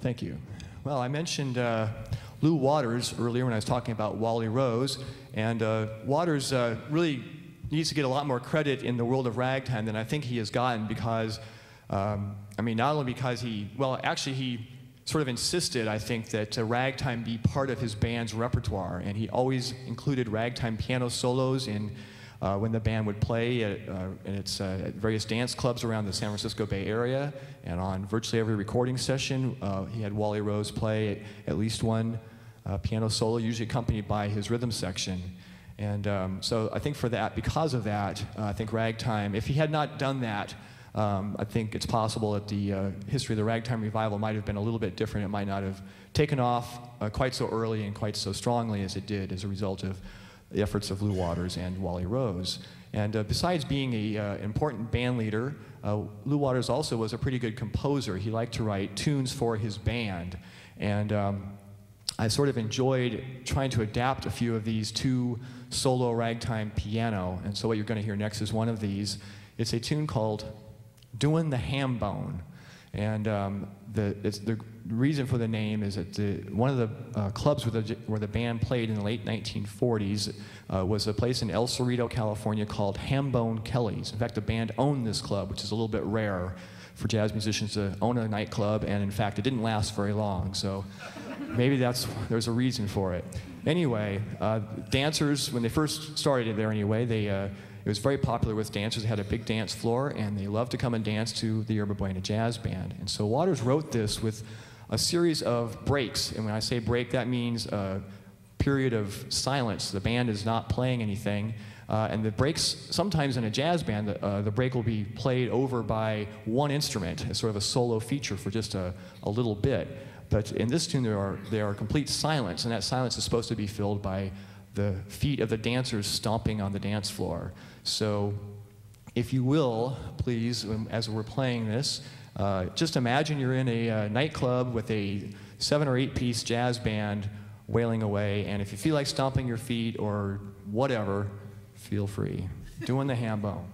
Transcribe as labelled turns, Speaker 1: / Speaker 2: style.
Speaker 1: Thank you. Well, I mentioned Lou Waters earlier when I was talking about Wally Rose, and Waters really needs to get a lot more credit in the world of ragtime than I think he has gotten because, I mean, not only because he sort of insisted, I think, that ragtime be part of his band's repertoire, and he always included ragtime piano solos in when the band would play at various dance clubs around the San Francisco Bay Area, and on virtually every recording session, he had Wally Rose play at least one piano solo, usually accompanied by his rhythm section. And so I think for that, because of that, I think ragtime, if he had not done that, I think it's possible that the history of the ragtime revival might have been a little bit different. It might not have taken off quite so early and quite so strongly as it did as a result of the efforts of Lou Waters and Wally Rose. And besides being an important band leader, Lou Waters also was a pretty good composer. He liked to write tunes for his band. And I sort of enjoyed trying to adapt a few of these to solo ragtime piano. And so what you're going to hear next is one of these. It's a tune called Doin the Hambone. And the reason for the name is that one of the clubs where the band played in the late 1940s was a place in El Cerrito, California called Hambone Kelly's. In fact, the band owned this club, which is a little bit rare for jazz musicians to own a nightclub, and in fact, it didn't last very long, so maybe there's a reason for it. Anyway, dancers, when they first started there anyway, it was very popular with dancers. They had a big dance floor, and they loved to come and dance to the Yerba Buena Jazz Band. And so Waters wrote this with a series of breaks. And when I say break, that means a period of silence. The band is not playing anything. And the breaks, sometimes in a jazz band, the break will be played over by one instrument as sort of a solo feature for just a little bit. But in this tune, there are complete silence, and that silence is supposed to be filled by the feet of the dancers stomping on the dance floor. So if you will, please, as we're playing this, just imagine you're in a nightclub with a 7 or 8 piece jazz band wailing away, and if you feel like stomping your feet or whatever, feel free. Doin the Hambone.